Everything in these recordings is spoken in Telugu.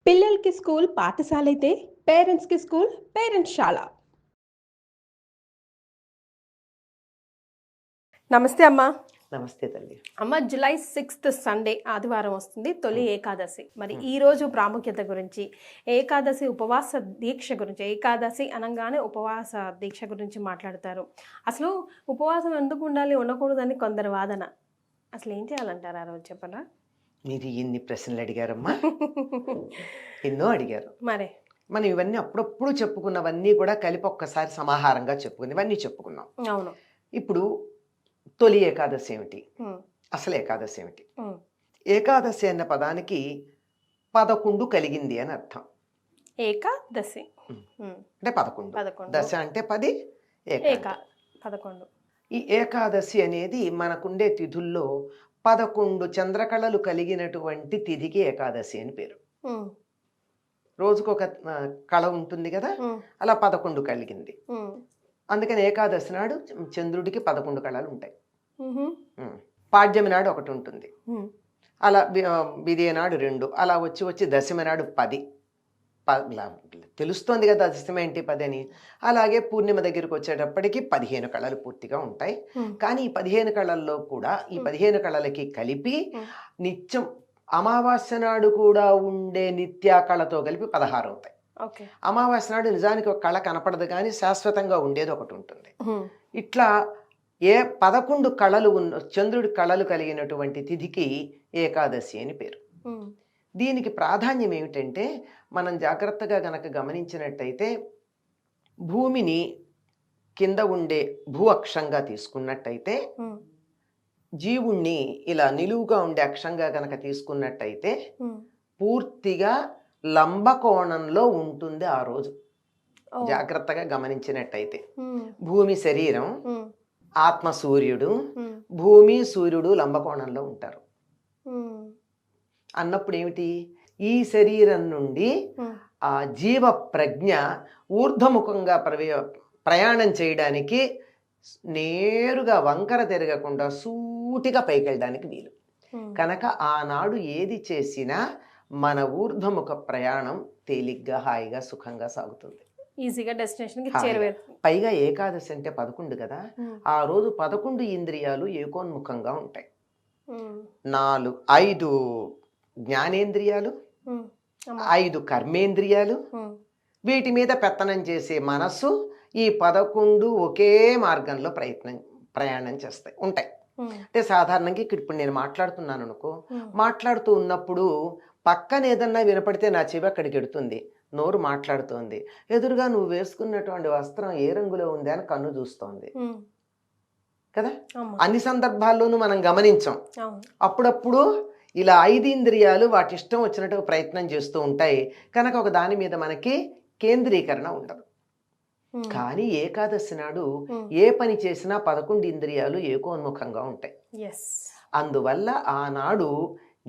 పిల్లలకి స్కూల్ పాఠశాలైతే పేరెంట్స్‌కి స్కూల్ పేరెంట్స్‌శాల. నమస్తే అమ్మా. నమస్తే తల్లి. అమ్మ, జూలై 6 సండే ఆదివారం వస్తుంది, తొలి ఏకాదశి. మరి ఈ రోజు ప్రాముఖ్యత గురించి, ఏకాదశి ఉపవాస దీక్ష గురించి, ఏకాదశి అనగానే ఉపవాస దీక్ష గురించి మాట్లాడతారు. అసలు ఉపవాసం ఎందుకు ఉండాలి, ఉండకూడదని కొందరు వాదన. అసలు ఏం చేయాలంటారు ఆ రోజు, చెప్పరా? మీరు ఎన్ని ప్రశ్నలు అడిగారమ్మా? ఎన్నో అడిగారు. మరే మనం ఇవన్నీ అప్పుడప్పుడు చెప్పుకున్నవన్నీ కూడా కలిపి ఒక్కసారి సమాహారంగా చెప్పుకుంది, ఇవన్నీ చెప్పుకున్నాం. అవును. ఇప్పుడు తొలి ఏకాదశి ఏమిటి, అసలు ఏకాదశి ఏమిటి? ఏకాదశి అన్న పదానికి 11 కలిగింది అని అర్థం. ఏకాదశి అంటే 11, దశ అంటే 10, ఏక 11. ఈ ఏకాదశి అనేది మనకుండే తిథుల్లో 11 చంద్రకళలు కలిగినటువంటి తిథికి ఏకాదశి అని పేరు. రోజుకొక కళ ఉంటుంది కదా, అలా 11 కలిగింది. అందుకని ఏకాదశి నాడు చంద్రుడికి 11 కళలు ఉంటాయి. పాడ్యమి నాడు ఒకటి ఉంటుంది, అలా విధియ నాడు 2, అలా వచ్చి వచ్చి దశమి నాడు 10. తెలుస్తోంది కదా దశమి ఏంటి 10 అని. అలాగే పూర్ణిమ దగ్గరికి వచ్చేటప్పటికి 15 కళలు పూర్తిగా ఉంటాయి. కానీ ఈ 15 కళల్లో కూడా ఈ 15 కళలకి కలిపి నిత్యం అమావాస్య నాడు కూడా ఉండే నిత్యా కళతో కలిపి 16 అవుతాయి. అమావాస్య నాడు నిజానికి ఒక కళ కనపడదు, కానీ శాశ్వతంగా ఉండేది ఒకటి ఉంటుంది. ఇట్లా 11 కళలు ఉన్న చంద్రుడి కళలు కలిగినటువంటి తిథికి ఏకాదశి అని పేరు. దీనికి ప్రాధాన్యం ఏమిటంటే, మనం జాగ్రత్తగా గనక గమనించినట్టయితే భూమిని కింద ఉండే భూ అక్షంగా తీసుకున్నట్టయితే, జీవుణ్ణి ఇలా నిలువుగా ఉండే అక్షంగా గనక తీసుకున్నట్టయితే పూర్తిగా లంబకోణంలో ఉంటుంది ఆ రోజు. జాగ్రత్తగా గమనించినట్టయితే భూమి శరీరం, ఆత్మ సూర్యుడు, భూమి సూర్యుడు లంబకోణంలో ఉంటారు. అన్నప్పుడు ఏమిటి, ఈ శరీరం నుండి ఆ జీవ ప్రజ్ఞ ఊర్ధ్వముఖంగా ప్రయాణం చేయడానికి నేరుగా వంకర తిరగకుండా సూటిగా పైకి వెళ్ళడానికి వీలు. కనుక ఆనాడు ఏది చేసినా మన ఊర్ధ్వముఖ ప్రయాణం తేలిగ్గా, హాయిగా, సుఖంగా సాగుతుంది. ఈజీగా డెస్టినేషన్కి చేరువేస్తుంది. పైగా ఏకాదశి అంటే 11 కదా, ఆ రోజు 11 ఇంద్రియాలు ఏకోన్ముఖంగా ఉంటాయి. 5 జ్ఞానేంద్రియాలు, 5 కర్మేంద్రియాలు, వీటి మీద పెత్తనం చేసే మనస్సు ఈ 11 ఒకే మార్గంలో ప్రయాణం చేస్తాయి ఉంటాయి. అంటే సాధారణంగా ఇప్పుడు నేను మాట్లాడుతున్నాను అనుకో, మాట్లాడుతూ ఉన్నప్పుడు పక్కన ఏదన్నా వినపడితే నా చెవి అక్కడికి ఎడుతుంది, నోరు మాట్లాడుతోంది, ఎదురుగా నువ్వు వేసుకున్నటువంటి వస్త్రం ఏ రంగులో ఉంది అని కన్ను చూస్తోంది కదా. అన్ని సందర్భాల్లోనూ మనం గమనించాం. అప్పుడప్పుడు ఇలా 5 ఇంద్రియాలు వాటి ఇష్టం వచ్చినట్టు ప్రయత్నం చేస్తూ ఉంటాయి. కనుక ఒక దాని మీద మనకి కేంద్రీకరణ ఉండదు. కానీ ఏకాదశి నాడు ఏ పని చేసినా 11 ఇంద్రియాలు ఏకోన్ముఖంగా ఉంటాయి. అందువల్ల ఆనాడు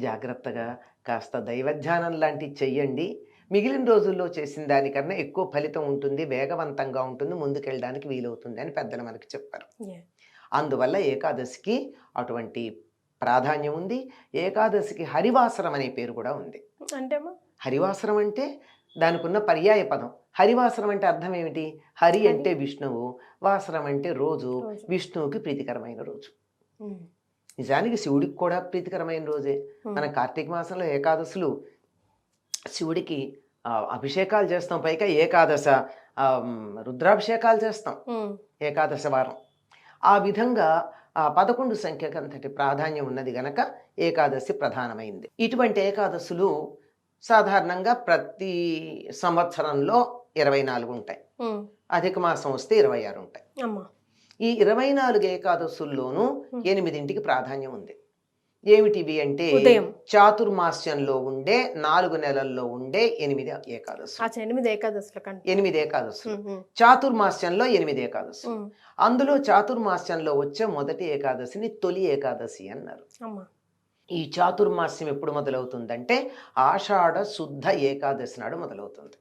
జాగ్రత్తగా కాస్త దైవధ్యానం లాంటివి చెయ్యండి. మిగిలిన రోజుల్లో చేసిన దానికన్నా ఎక్కువ ఫలితం ఉంటుంది, వేగవంతంగా ఉంటుంది, ముందుకెళ్ళడానికి వీలవుతుంది అని పెద్దలు మనకి చెప్పారు. అందువల్ల ఏకాదశికి అటువంటి ప్రాధాన్యం ఉంది. ఏకాదశికి హరివాసరం అనే పేరు కూడా ఉంది. అంటే హరివాసరం అంటే దానికి ఉన్న పర్యాయ పదం. హరివాసరం అంటే అర్థం ఏమిటి? హరి అంటే విష్ణువు, వాసరం అంటే రోజు, విష్ణువుకి ప్రీతికరమైన రోజు. నిజానికి శివుడికి కూడా ప్రీతికరమైన రోజే. మన కార్తీక మాసంలో ఏకాదశులు శివుడికి అభిషేకాలు చేస్తాం, పైగా ఏకాదశ రుద్రాభిషేకాలు చేస్తాం ఏకాదశ వారం. ఆ విధంగా 11 సంఖ్యకు అంతటి ప్రాధాన్యం ఉన్నది గనక ఏకాదశి ప్రధానమైంది. ఇటువంటి ఏకాదశులు సాధారణంగా ప్రతి సంవత్సరంలో 24 ఉంటాయి, అధిక మాసం వస్తే 26 ఉంటాయి. ఈ 24 ఏకాదశుల్లోనూ 8ంటికి ప్రాధాన్యం ఉంది. ఏమిటివి అంటే, చాతుర్మాస్యంలో ఉండే 4 నెలల్లో ఉండే 8 ఏకాదశులు. 8 ఏకాదశులు చాతుర్మాస్యంలో 8 ఏకాదశులు. అందులో చాతుర్మాస్యంలో వచ్చే మొదటి ఏకాదశిని తొలి ఏకాదశి అన్నారు. ఈ చాతుర్మాస్యం ఎప్పుడు మొదలవుతుందంటే ఆషాఢ శుద్ధ ఏకాదశి నాడు మొదలవుతుంది.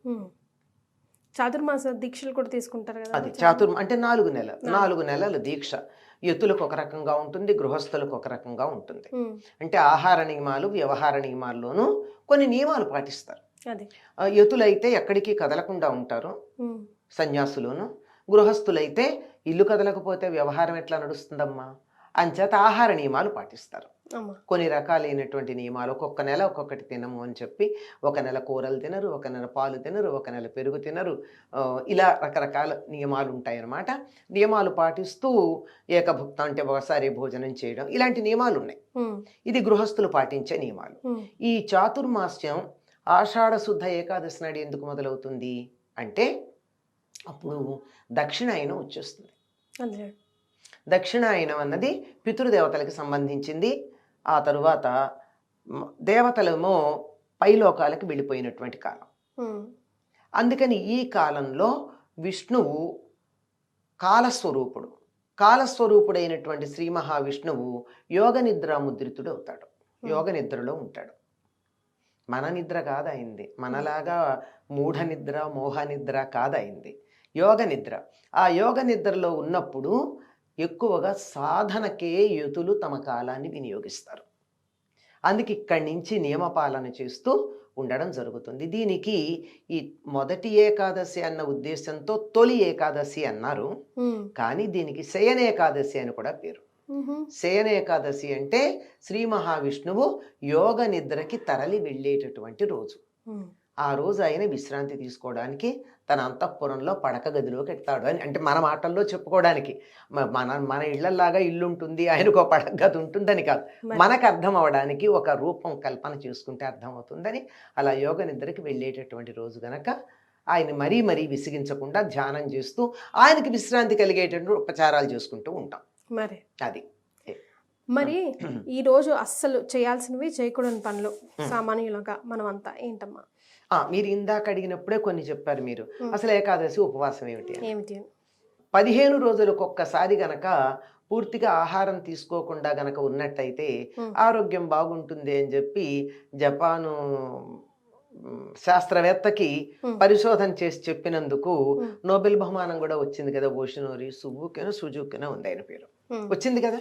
చాతుర్మాస దీక్షలు కూడా తీసుకుంటారు కదా. అది అంటే 4 నెలల దీక్ష. యతులకు ఒక రకంగా ఉంటుంది, గృహస్థులకు ఒక రకంగా ఉంటుంది. అంటే ఆహార నియమాలు, వ్యవహార నియమాల్లోనూ కొన్ని నియమాలు పాటిస్తారు. అదే. యతులైతే ఎక్కడికి కదలకుండా ఉంటారు, సన్యాసులును. గృహస్థులైతే ఇల్లు కదలకపోతే వ్యవహారం ఎట్లా నడుస్తుందమ్మా, అంచేత ఆహార నియమాలు పాటిస్తారు. కొన్ని రకాలైనటువంటి నియమాలు, ఒక్కొక్క నెల ఒక్కొక్కటి తినము అని చెప్పి, ఒక నెల కూరలు తినరు, ఒక నెల పాలు తినరు, ఒక నెల పెరుగు తినరు, ఇలా రకరకాల నియమాలు ఉంటాయన్నమాట. నియమాలు పాటిస్తూ ఏకభుక్త అంటే ఒకసారి భోజనం చేయడం, ఇలాంటి నియమాలు ఉన్నాయి. ఇది గృహస్థులు పాటించే నియమాలు. ఈ చాతుర్మాస్యం ఆషాఢ శుద్ధ ఏకాదశి నాడు ఎందుకు మొదలవుతుంది అంటే అప్పుడు దక్షిణాయనం వచ్చేస్తుంది. దక్షిణాయనం అన్నది పితృదేవతలకు సంబంధించింది. ఆ తరువాత దేవతలేమో పైలోకాలకు వెళ్ళిపోయినటువంటి కాలం. అందుకని ఈ కాలంలో విష్ణువు కాలస్వరూపుడు, కాలస్వరూపుడైనటువంటి శ్రీ మహావిష్ణువు యోగ నిద్ర ముద్రితుడు అవుతాడు, యోగ నిద్రలో ఉంటాడు. మన నిద్ర కాదయింది, మనలాగా మూఢ నిద్ర మోహ నిద్ర కాదయింది, యోగ నిద్ర. ఆ యోగ నిద్రలో ఉన్నప్పుడు ఎక్కువగా సాధనకే యుతులు తమ కాలాన్ని వినియోగిస్తారు. అందుకే ఇక్కడి నుంచి నియమపాలన చేస్తూ ఉండడం జరుగుతుంది. దీనికి ఈ మొదటి ఏకాదశి అన్న ఉద్దేశంతో తొలి ఏకాదశి అన్నారు, కానీ దీనికి శయన ఏకాదశి అని కూడా పేరు. శయన ఏకాదశి అంటే శ్రీ మహావిష్ణువు యోగ నిద్రకి తరలి వెళ్ళేటటువంటి రోజు. ఆ రోజు ఆయన విశ్రాంతి తీసుకోవడానికి తన అంతఃపురంలో పడక గదిలోకి ఎత్తాడు అని, అంటే మన మాటల్లో చెప్పుకోవడానికి. మన ఇళ్లలాగా ఇల్లు ఉంటుంది, ఆయనకు పడక గది ఉంటుందని కాదు, మనకు అర్థం అవడానికి ఒక రూపం కల్పన చేసుకుంటే అర్థమవుతుందని అలా యోగ నిద్రకి వెళ్ళేటటువంటి రోజు గనక ఆయన మరీ మరీ విసిగించకుండా ధ్యానం చేస్తూ ఆయనకి విశ్రాంతి కలిగేటటువంటి ఉపచారాలు చేసుకుంటూ ఉంటాం. మరి అది మరి ఈ రోజు అస్సలు చేయాల్సినవి చేయకూడని పనులు సామాన్యులుగా మనం అంతా ఏంటమ్మా? మీరు ఇందాక అడిగినప్పుడే కొన్ని చెప్పారు మీరు. అసలు ఏకాదశి ఉపవాసం ఏమిటి? 15 రోజులకు ఒక్కసారి గనక పూర్తిగా ఆహారం తీసుకోకుండా గనక ఉన్నట్టయితే ఆరోగ్యం బాగుంటుంది అని చెప్పి జపాను శాస్త్రవేత్తకి పరిశోధన చేసి చెప్పినందుకు నోబెల్ బహుమానం కూడా వచ్చింది కదా. ఓషినోరి సుజుకినో ఉంది ఆయన పేరు, వచ్చింది కదా.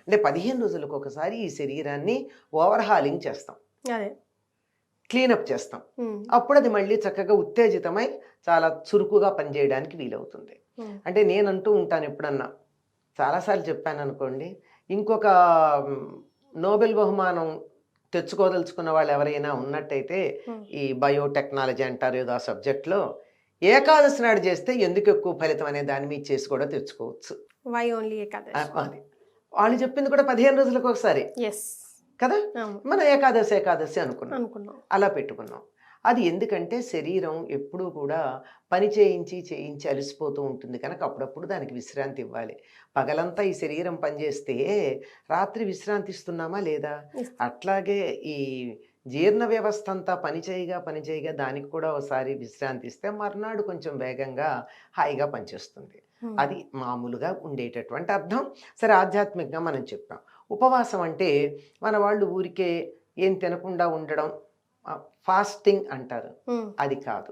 అంటే 15 రోజులకు ఒకసారి ఈ శరీరాన్ని ఓవర్హాలింగ్ చేస్తాం, క్లీనప్ చేస్తాం. అప్పుడు అది మళ్ళీ చక్కగా ఉత్తేజితమై చాలా చురుకుగా పనిచేయడానికి వీలవుతుంది. అంటే నేనంటూ ఉంటాను, ఎప్పుడన్నా చాలాసార్లు చెప్పాను అనుకోండి, ఇంకొక నోబెల్ బహుమానం తెచ్చుకోదలుచుకున్న వాళ్ళు ఎవరైనా ఉన్నట్టయితే ఈ బయోటెక్నాలజీ అంటారు ఏదో ఆ సబ్జెక్ట్లో, ఏకాదశి నాడు చేస్తే ఎందుకు ఎక్కువ ఫలితం అనే దాని మీద చేసి కూడా తెచ్చుకోవచ్చు. అది వాళ్ళు చెప్పింది కూడా 15 రోజులకు ఒకసారి కదా. మనం ఏకాదశి అనుకున్నాం, అలా పెట్టుకున్నాం. అది ఎందుకంటే శరీరం ఎప్పుడూ కూడా పని చేయించి అలసిపోతూ ఉంటుంది కనుక అప్పుడప్పుడు దానికి విశ్రాంతి ఇవ్వాలి. పగలంతా ఈ శరీరం పనిచేస్తే రాత్రి విశ్రాంతి ఇస్తున్నామా లేదా? అట్లాగే ఈ జీర్ణ వ్యవస్థ అంతా పనిచేయగా దానికి కూడా ఒకసారి విశ్రాంతి ఇస్తే మర్నాడు కొంచెం వేగంగా హాయిగా పనిచేస్తుంది. అది మామూలుగా ఉండేటటువంటి అర్థం. సరే, ఆధ్యాత్మికంగా మనం చెప్పాం. ఉపవాసం అంటే మన వాళ్ళు ఊరికే ఏం తినకుండా ఉండడం, ఫాస్టింగ్ అంటారు, అది కాదు.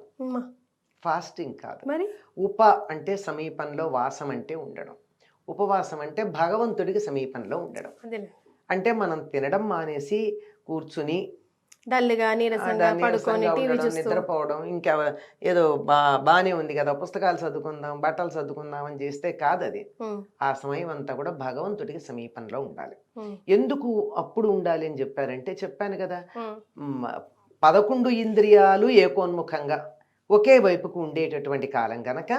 ఫాస్టింగ్ కాదు. ఉప అంటే సమీపంలో, వాసం అంటే ఉండడం. ఉపవాసం అంటే భగవంతుడికి సమీపంలో ఉండడం. అంటే మనం తినడం మానేసి కూర్చుని నిద్రపోవడం, ఇంకా ఏదో బానే ఉంది కదా పుస్తకాలు చదువుకుందాం, బట్టలు చదువుకుందాం అని చేస్తే కాదు అది. ఆ సమయం అంతా కూడా భగవంతుడికి సమీపంలో ఉండాలి. ఎందుకు అప్పుడు ఉండాలి అని చెప్పారంటే, చెప్పాను కదా, 11 ఇంద్రియాలు ఏకోన్ముఖంగా ఒకే వైపుకు ఉండేటటువంటి కాలం గనక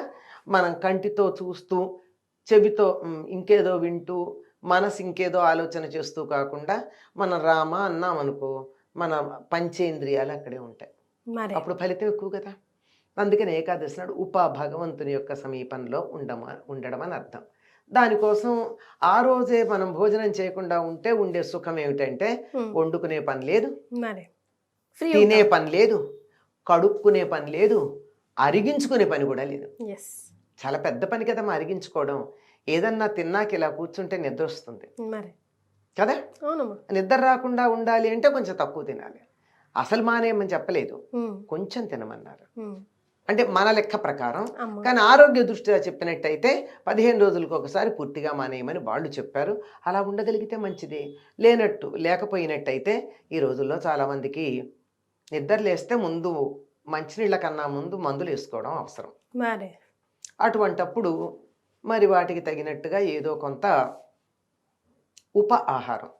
మనం కంటితో చూస్తూ, చెవితో ఇంకేదో వింటూ, మనసు ఇంకేదో ఆలోచన చేస్తూ కాకుండా మనం రామ అన్నామనుకో, మన పంచేంద్రియాలు అక్కడే ఉంటాయి, అప్పుడు ఫలితం ఎక్కువ కదా. అందుకని ఏకాదశి నాడు భగవంతుని యొక్క సమీపంలో ఉండడం అని అర్థం. దానికోసం ఆ రోజే మనం భోజనం చేయకుండా ఉంటే ఉండే సుఖం ఏమిటంటే, వండుకునే పని లేదు, తినే పని లేదు, కడుక్కునే పని లేదు, అరిగించుకునే పని కూడా లేదు. చాలా పెద్ద పని కదమ్మా అరిగించుకోవడం. ఏదన్నా తిన్నాక ఇలా కూర్చుంటే నిద్ర వస్తుంది కదా. నిద్ర రాకుండా ఉండాలి అంటే కొంచెం తక్కువ తినాలి. అసలు మానేయమని చెప్పలేదు, కొంచెం తినమన్నారు. అంటే మన లెక్క ప్రకారం. కానీ ఆరోగ్య దృష్ట్యా చెప్పినట్టయితే 15 రోజులకు ఒకసారి పూర్తిగా మానేయమని వాళ్ళు చెప్పారు. అలా ఉండగలిగితే మంచిది. లేకపోయినట్టయితే ఈ రోజుల్లో చాలామందికి నిద్ర లేస్తే ముందు మంచినీళ్ళ కన్నా ముందు మందులు వేసుకోవడం అవసరం. మరి అటువంటప్పుడు మరి వాటికి తగినట్టుగా ఏదో కొంత ఆహారం.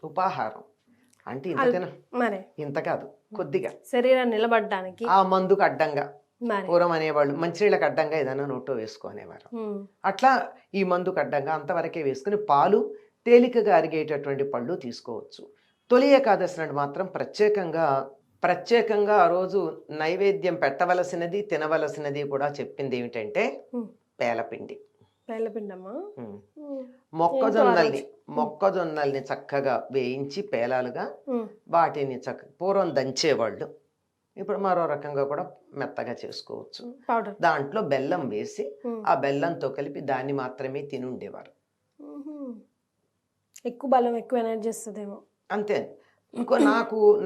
ఉపాహారం అంటే ఇంత మరి ఇంత కాదు, కొద్దిగా శరీరం నిలబడడానికి ఆ మందుకు అడ్డంగా. మరి పూర్వం అనేవాళ్ళు మంచినీళ్ళకి అడ్డంగా ఏదైనా నోట్లో వేసుకునేవారు. అట్లా ఈ మందుకు అడ్డంగా అంతవరకే వేసుకుని పాలు, తేలికగా అరిగేటటువంటి పళ్ళు తీసుకోవచ్చు. తొలి ఏకాదశి నాడు మాత్రం ప్రత్యేకంగా ఆ రోజు నైవేద్యం పెట్టవలసినది, తినవలసినది కూడా చెప్పింది ఏమిటంటే పేలపిండి. పేలపిండమ్మా. మొక్కజొన్నల్ని చక్కగా వేయించి పేలాలుగా వాటిని పూర్వం దంచేవాళ్ళు, ఇప్పుడు మరో రకంగా కూడా మెత్తగా చేసుకోవచ్చు. పౌడర్ దాంట్లో బెల్లం వేసి ఆ బెల్లంతో కలిపి దాన్ని మాత్రమే తిని ఉండేవారు. ఎక్కువ బలం, ఎక్కువ ఎనర్జీ ఇస్తుందేమో. అంతే. ఇంకో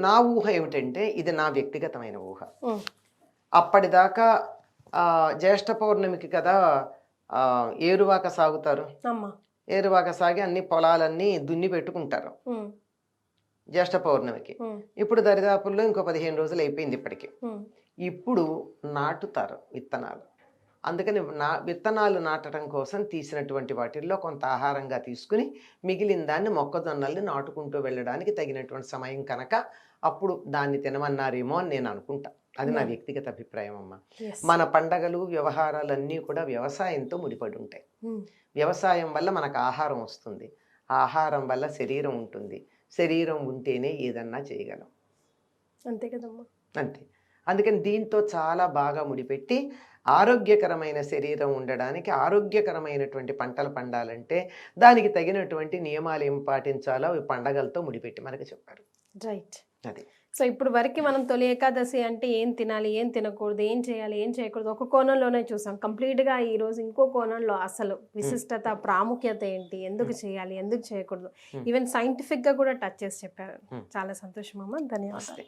నా ఊహ ఏమిటంటే, ఇది నా వ్యక్తిగతమైన ఊహ. అప్పటిదాకా జ్యేష్ఠ పౌర్ణమికి కదా ఏరువాక సాగుతారు. ఏరువాక సాగి అన్ని పొలాలన్నీ దున్ని పెట్టుకుంటారు జ్యేష్ఠ పౌర్ణమికి. ఇప్పుడు దరిదాపుల్లో ఇంకో 15 రోజులు అయిపోయింది ఇప్పటికి. ఇప్పుడు నాటుతారు విత్తనాలు. అందుకని విత్తనాలు నాటడం కోసం తీసినటువంటి వాటిల్లో కొంత ఆహారంగా తీసుకుని మిగిలిన దాన్ని మొక్కజొన్నల్ని నాటుకుంటూ వెళ్ళడానికి తగినటువంటి సమయం కనుక అప్పుడు దాన్ని తినమన్నారేమో అని నేను అనుకుంటా. అది నా వ్యక్తిగత అభిప్రాయం అమ్మ. మన పండగలు, వ్యవహారాలన్నీ కూడా వ్యవసాయంతో ముడిపడి ఉంటాయి. వ్యవసాయం వల్ల మనకు ఆహారం వస్తుంది, ఆహారం వల్ల శరీరం ఉంటుంది, శరీరం ఉంటేనే ఏదన్నా చేయగలం. అంతే కదమ్మా. అంతే. అందుకని దీంతో చాలా బాగా ముడిపెట్టి ఆరోగ్యకరమైన శరీరం ఉండడానికి, ఆరోగ్యకరమైనటువంటి పంటలు పండాలంటే దానికి తగినటువంటి నియమాలు ఏం పాటించాలో ఈ పండగలతో ముడిపెట్టి మనకు చెప్పారు. రైట్. అది. సో ఇప్పుడు వరకు మనం తొలి ఏకాదశి అంటే ఏం తినాలి, ఏం తినకూడదు, ఏం చేయాలి, ఏం చేయకూడదు ఒక కోణంలోనే చూసాం. కంప్లీట్గా ఈరోజు ఇంకో కోణంలో అసలు విశిష్టత, ప్రాముఖ్యత ఏంటి, ఎందుకు చేయాలి, ఎందుకు చేయకూడదు, ఈవెన్ సైంటిఫిక్గా కూడా టచ్ చేసి చెప్పారు. చాలా సంతోషం అమ్మ. ధన్యవాదాలు.